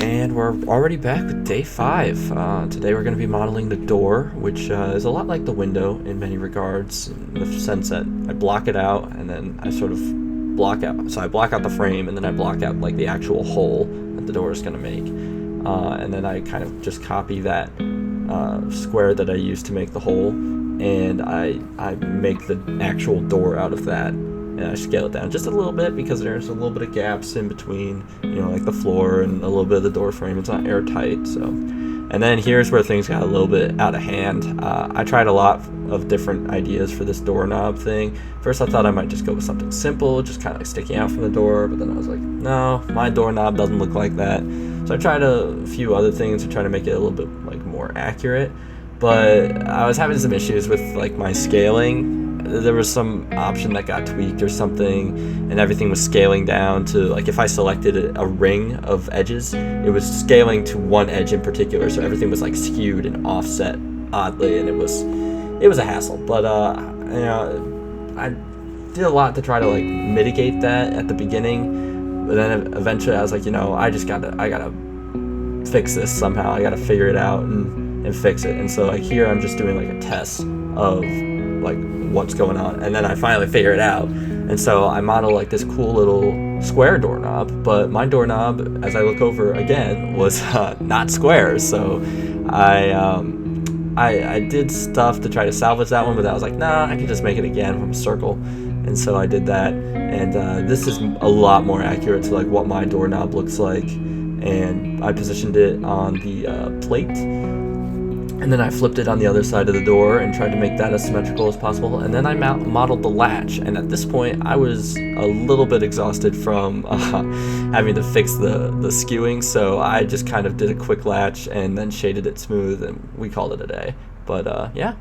And we're already back with day 5. Today we're going to be modeling the door, which is a lot like the window in many regards, in the sense that I block it out and then I sort of block out. So I block out the frame and then I block out like the actual hole that the door is going to make. And then I kind of just copy that square that I used to make the hole, and I make the actual door out of that. And I scale it down just a little bit because there's a little bit of gaps in between, like the floor and a little bit of the door frame. It's not airtight, so. And then here's where things got a little bit out of hand. I tried a lot of different ideas for this doorknob thing. First I thought I might just go with something simple, just kind of like sticking out from the door, but then I was like, no, my doorknob doesn't look like that. So I tried a few other things to try to make it a little bit like more accurate, but I was having some issues with like my scaling. There was some option that got tweaked or something, and everything was scaling down to, like, if I selected a ring of edges, it was scaling to one edge in particular, so everything was like skewed and offset oddly, and it was a hassle. But I did a lot to try to like mitigate that at the beginning, but then eventually I was like, I gotta fix this somehow. I gotta figure it out and fix it. And so like here I'm just doing like a test of like what's going on, and then I finally figure it out. And so I model like this cool little square doorknob, but my doorknob, as I look over again, was not square. So I did stuff to try to salvage that one, but I was like, nah, I can just make it again from a circle. And so I did that, and this is a lot more accurate to like what my doorknob looks like. And I positioned it on the plate, and then I flipped it on the other side of the door and tried to make that as symmetrical as possible. And then I modeled the latch, and at this point I was a little bit exhausted from having to fix the skewing, so I just kind of did a quick latch and then shaded it smooth, and we called it a day. But yeah,